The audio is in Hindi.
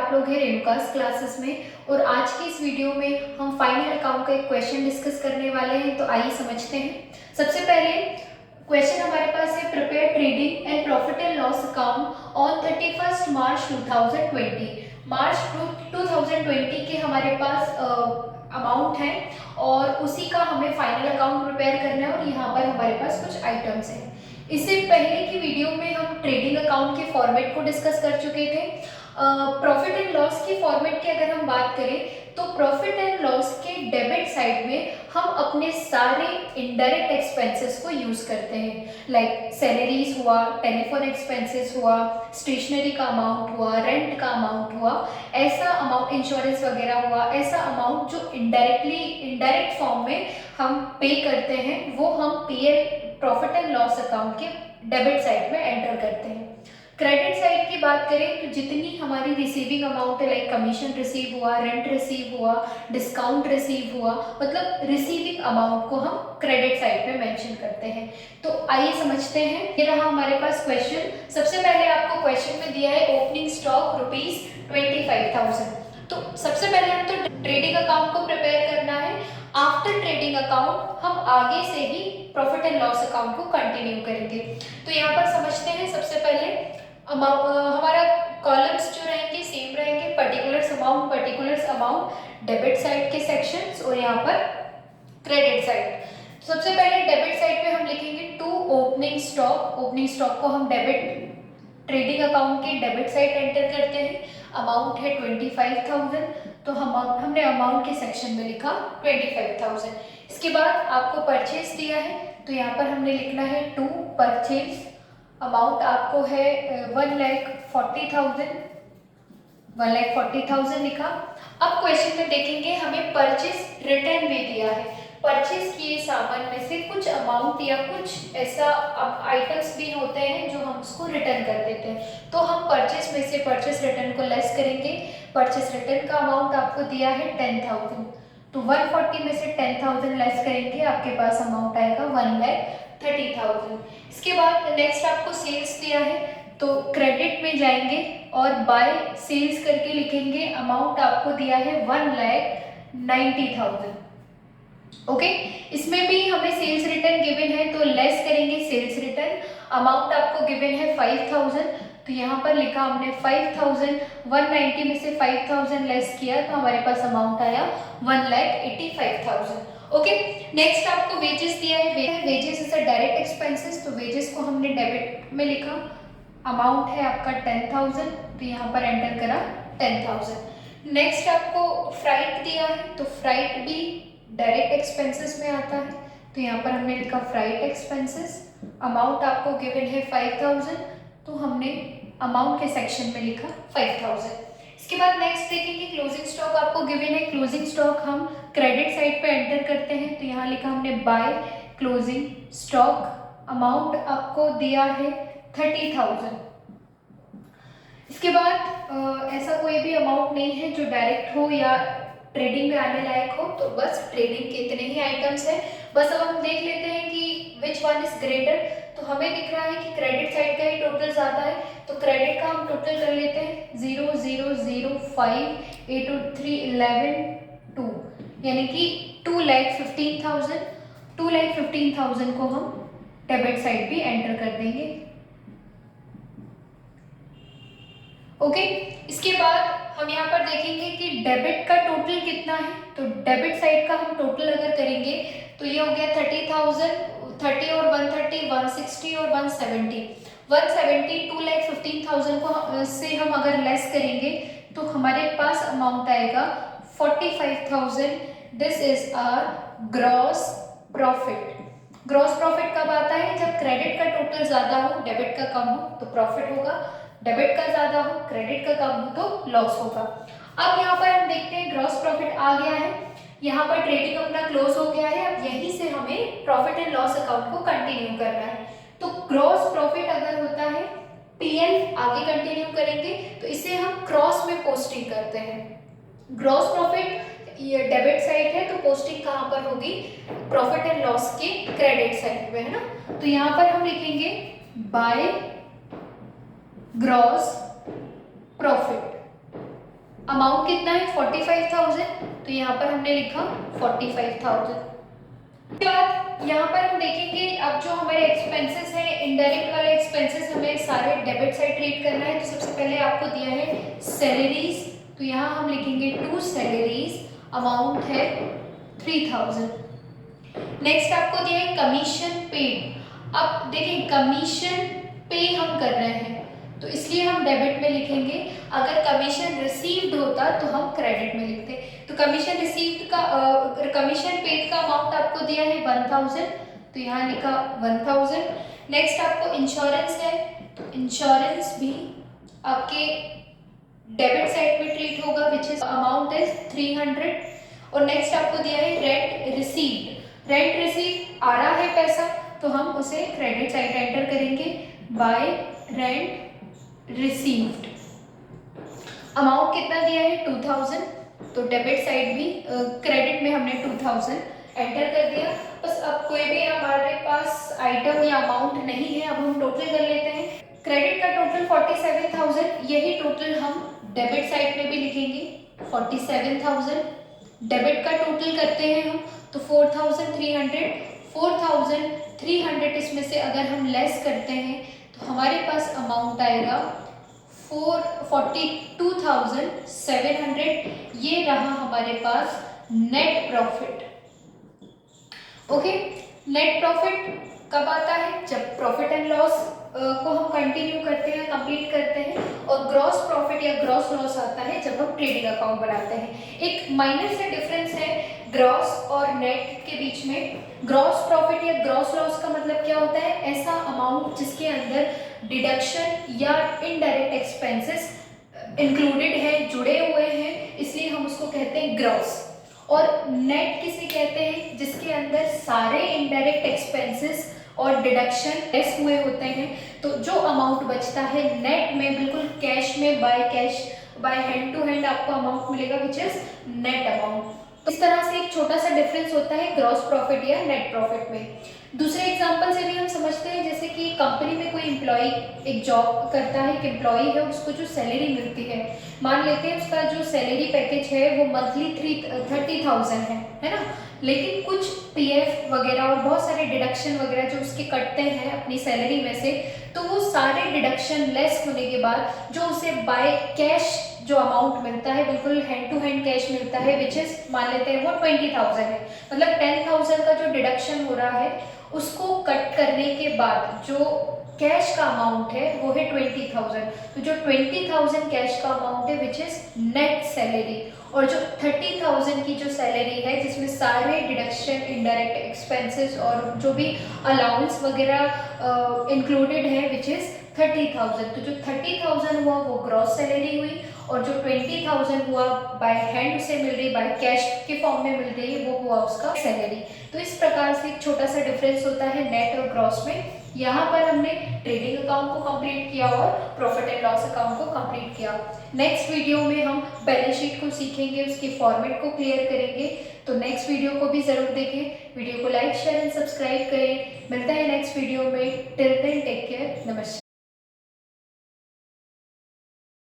आप लोग हैं रेणुकास क्लासेस में। और आज की इस वीडियो में हम फाइनल अकाउंट का एक क्वेश्चन डिस्कस करने वाले हैं। तो आइए समझते हैं। सबसे पहले क्वेश्चन हमारे पास है, prepare trading and profit and loss account on 31 मार्च 2020। मार्च 2020 के हमारे पास अमाउंट है और उसी का हमें फाइनल अकाउंट प्रिपेयर करना है। और यहाँ पर हमारे पास कुछ आइटम्स हैं। इससे पहले की वीडियो में हम ट्रेडिंग अकाउंट के फॉर्मेट को डिस्कस कर चुके थे। प्रॉफिट एंड लॉस की फॉर्मेट की अगर हम बात करें तो प्रॉफिट एंड लॉस के डेबिट साइड में हम अपने सारे इनडायरेक्ट एक्सपेंसेस को यूज करते हैं। लाइक सैलरीज हुआ, टेलीफोन एक्सपेंसेस हुआ, स्टेशनरी का अमाउंट हुआ, रेंट का अमाउंट हुआ, ऐसा अमाउंट, इंश्योरेंस वगैरह हुआ, ऐसा अमाउंट जो इनडायरेक्ट फॉर्म में हम पे करते हैं वो हम प्रॉफिट एंड लॉस अकाउंट के डेबिट साइड में एंटर करते हैं। क्रेडिट साइड की बात करें तो जितनी हमारी रिसीविंग अमाउंट है, लाइक कमीशन रिसीव हुआ, रेंट रिसीव हुआ, डिस्काउंट रिसीव हुआ, मतलब रिसीविंग अमाउंट को हम क्रेडिट साइड पे मेंशन करते हैं। तो आइए समझते हैं। ये रहा हमारे पास क्वेश्चन। सबसे पहले आपको क्वेश्चन में दिया है ओपनिंग स्टॉक ₹25,000। तो सबसे पहले हम तो ट्रेडिंग अकाउंट को प्रिपेयर करना है। आफ्टर ट्रेडिंग अकाउंट हम आगे से ही प्रॉफिट एंड लॉस अकाउंट को कंटिन्यू करेंगे। तो यहाँ पर समझते हैं। सबसे पहले हमारा कॉलम्स जो रहेंगे सेम रहेंगे, पर्टिकुलर्स अमाउंट डेबिट साइड के सेक्शंस और यहाँ पर क्रेडिट साइड। सबसे पहले डेबिट साइड पे हम लिखेंगे टू ओपनिंग स्टॉक को हम डेबिट ट्रेडिंग अकाउंट के डेबिट साइड एंटर करते हैं। अमाउंट है 25,000, तो हमने अमाउंट के सेक्शन में लिखा 25,000। इसके बाद आपको परचेज दिया है तो यहाँ पर हमने लिखना है टू परचेज। अमाउंट आपको है 1,40,000 लिखा। अब क्वेश्चन में देखेंगे हमें परचेज रिटर्न में दिया है। परचेज किए सामान में से कुछ अमाउंट या कुछ ऐसा आइटम्स भी होते हैं जो हम उसको रिटर्न कर देते हैं। तो हम परचेज में से परचेज रिटर्न को लेस करेंगे। परचेज रिटर्न का अमाउंट आपको दिया है 10,000, तो 140 में से 10,000 लेस करेंगे, आपके पास अमाउंट आएगा 1,30,000। इसके बाद नेक्स्ट आपको सेल्स दिया है तो क्रेडिट में जाएंगे और बाय सेल्स करके लिखेंगे। अमाउंट आपको दिया है 1,90,000। ओके, इसमें भी हमें सेल्स रिटर्न गिवन है तो लेस करेंगे सेल्स रिटर्न। अमाउंट आपको गिवन है 5,000, तो यहाँ पर लिखा हमने 5,000, 190 में से 5,000 लेस किया तो हमारे पास अमाउंट आया 1,85,000। ओके, नेक्स्ट आपको वेजेस दिया है। Wages is a direct expenses, तो वेजेस को हमने डेबिट में लिखा। अमाउंट है आपका 10,000, तो यहाँ पर एंटर करा 10,000। नेक्स्ट आपको फ्राइट दिया है तो फ्राइट भी डायरेक्ट एक्सपेंसेस में आता है, तो यहाँ पर हमने लिखा फ्राइट एक्सपेंसेस। अमाउंट आपको गिवन है 5,000, तो हमने अमाउंट के सेक्शन में लिखा 5,000। इसके बाद नेक्स्ट देखेंगे क्लोजिंग स्टॉक आपको गिवन है। क्लोजिंग स्टॉक हम क्रेडिट साइड पे एंटर करते हैं, तो यहाँ लिखा हमने बाय क्लोजिंग स्टॉक। अमाउंट आपको दिया है 30,000। इसके बाद ऐसा कोई भी अमाउंट नहीं है जो डायरेक्ट हो या ट्रेडिंग में आने लायक हो, तो बस ट्रेडिंग के इतने ही आइटम्स हैं। बस अब हम देख लेते हैं कि विच वन इज ग्रेटर। तो हमें दिख रहा है कि क्रेडिट साइड का ही टोटल ज़्यादा है, तो क्रेडिट का हम टोटल कर लेते हैं 0, 0, 0, 5, 8, 3, 11, 2, यानी कि 2,15,000। 2,15,000 को हम डेबिट साइड भी एंटर कर देंगे। ओके, इसके बाद हम यहाँ पर देखेंगे कि डेबिट का टोटल कितना है। तो डेबिट साइड का हम टोटल अगर करेंगे तो ये हो गया 30,000, 30 और 130, 160 और 170। 170 2,15,000 को से हम अगर लेस करेंगे तो हमारे पास अमाउंट आएगा 45,000। This is our gross profit. Gross profit कब आता है? जब क्रेडिट का टोटल ज्यादा हो, डेबिट का कम हो तो प्रॉफिट होगा, डेबिट का ज्यादा हो, क्रेडिट का कम हो तो लॉस होगा। अब यहाँ पर हम देखते हैं ग्रॉस प्रॉफिट आ गया है। यहाँ पर ट्रेडिंग अपना क्लोज हो गया है। अब यहीं से हमें प्रॉफिट एंड लॉस अकाउंट को कंटिन्यू करना है। तो ग्रॉस प्रॉफिट अगर होता है पीएल आगे कंटिन्यू करेंगे तो इसे हम क्रॉस में पोस्टिंग करते हैं। ग्रॉस प्रॉफिट ये डेबिट साइड है तो पोस्टिंग कहाँ पर होगी? प्रॉफिट एंड लॉस के क्रेडिट साइड में, है ना। तो यहाँ पर हम लिखेंगे बाय ग्रॉस प्रॉफिट। अमाउंट कितना है 45,000, तो यहाँ पर हमने लिखा 45,000। उसके बाद यहाँ पर हम देखेंगे अब जो हमारे एक्सपेंसेस हैं, इनडायरेक्ट वाले एक्सपेंसेस हमें सारे डेबिट साइड ट्रीट करना है। तो सबसे पहले आपको दिया है सैलरीज, तो यहाँ हम लिखेंगे टू सैलरीज, अमाउंट है 3,000। नेक्स्ट आपको दिया है कमीशन पेड। अब देखिए कमीशन पे हम कर रहे हैं तो इसलिए हम डेबिट में लिखेंगे, अगर कमीशन रिसीव्ड होता तो हम क्रेडिट में लिखते। तो कमीशन रिसीव्ड का कमीशन पेड का अमाउंट आपको दिया है 1,000, तो यहाँ लिखा 1,000। नेक्स्ट आपको इंश्योरेंस है, तो इंश्योरेंस भी आपके डेबिट साइड में ट्रीट होगा, विच इज अमाउंट इज 300। और नेक्स्ट आपको दिया है रेंट रिसीव्ड। रेंट रिसीव आ रहा है पैसा तो हम उसे क्रेडिट साइड एंटर करेंगे, बाय रेंट रिसीव्ड। अमाउंट कितना दिया है 2,000, तो डेबिट साइड भी क्रेडिट में हमने 2,000 एंटर कर दिया। बस अब कोई भी हमारे पास आइटम या अमाउंट नहीं है, अब हम टोटल कर लेते हैं। क्रेडिट का टोटल 47,000, यही टोटल हम डेबिट साइड में भी लिखेंगे 47,000। डेबिट का टोटल करते हैं हम तो 4,300। 4,300 इसमें से अगर हम लेस करते हैं तो हमारे पास अमाउंट आएगा 42,700। ये रहा हमारे पास net profit. Okay, net profit कब आता है? जब प्रॉफिट एंड लॉस को हम कंटिन्यू करते हैं, कंप्लीट करते हैं। और ग्रॉस प्रॉफिट या ग्रॉस लॉस आता है जब हम ट्रेडिंग अकाउंट बनाते हैं। एक माइनर सा डिफरेंस है ग्रॉस और नेट के बीच में। ग्रॉस प्रॉफिट या ग्रॉस लॉस का मतलब क्या होता है? ऐसा अमाउंट जिसके अंदर डिडक्शन या इनडायरेक्ट एक्सपेंसेस इंक्लूडेड है, जुड़े हुए हैं, इसलिए हम उसको कहते हैं ग्रॉस। और नेट किसे कहते हैं? जिसके अंदर सारे इनडायरेक्ट एक्सपेंसेस और डिडक्शन लेस हुए होते हैं। तो जो अमाउंट बचता है नेट में, बिल्कुल कैश में, बाय हैंड टू हैंड आपको अमाउंट मिलेगा, विच इज नेट अमाउंट। तो इस तरह से एक छोटा सा डिफरेंस होता है ग्रॉस प्रॉफिट या नेट प्रॉफिट में। दूसरे एग्जांपल से भी हम समझते हैं, जैसे कि कंपनी में कोई एम्प्लॉय एक जॉब करता है, एक एम्प्लॉय है, उसको जो सैलरी मिलती है, मान लेते हैं उसका जो सैलरी पैकेज है वो मंथली 30,000 है ना। लेकिन कुछ पीएफ वगैरह और बहुत सारे डिडक्शन वगैरह जो उसके कटते हैं अपनी सैलरी में से, तो वो सारे डिडक्शन लेस होने के बाद जो उसे बाय कैश जो अमाउंट मिलता है, बिल्कुल हैंड टू हैंड कैश मिलता है, विच इज मान लेते हैं वो 20,000 है। मतलब 10,000 का जो डिडक्शन हो रहा है उसको कट करने के बाद जो कैश का अमाउंट है वो है 20,000। तो जो 20,000 कैश का अमाउंट है विच इज नेट सैलरी। और जो 30,000 की जो सैलरी है जिसमें सारे डिडक्शन, इनडायरेक्ट एक्सपेंसेस और जो भी अलाउंस वगैरह इंक्लूडेड है, विच इज 30,000। तो जो 30,000 हुआ वो ग्रॉस सैलरी हुई, और जो 20,000 हुआ बाय हैंड उसे मिल रही, बाय कैश के फॉर्म में मिल रही, वो हुआ उसका सैलरी। तो इस प्रकार से एक छोटा सा डिफरेंस होता है नेट और ग्रॉस में। यहाँ पर हमने ट्रेडिंग अकाउंट को कंप्लीट किया और प्रॉफिट एंड लॉस अकाउंट को कंप्लीट किया। नेक्स्ट वीडियो में हम बैलेंस शीट को सीखेंगे, उसके फॉर्मेट को क्लियर करेंगे। तो नेक्स्ट वीडियो को भी जरूर देखें। वीडियो को लाइक, शेयर एंड सब्सक्राइब करें। मिलता है नेक्स्ट वीडियो में। टिल देन टेक केयर, नमस्ते।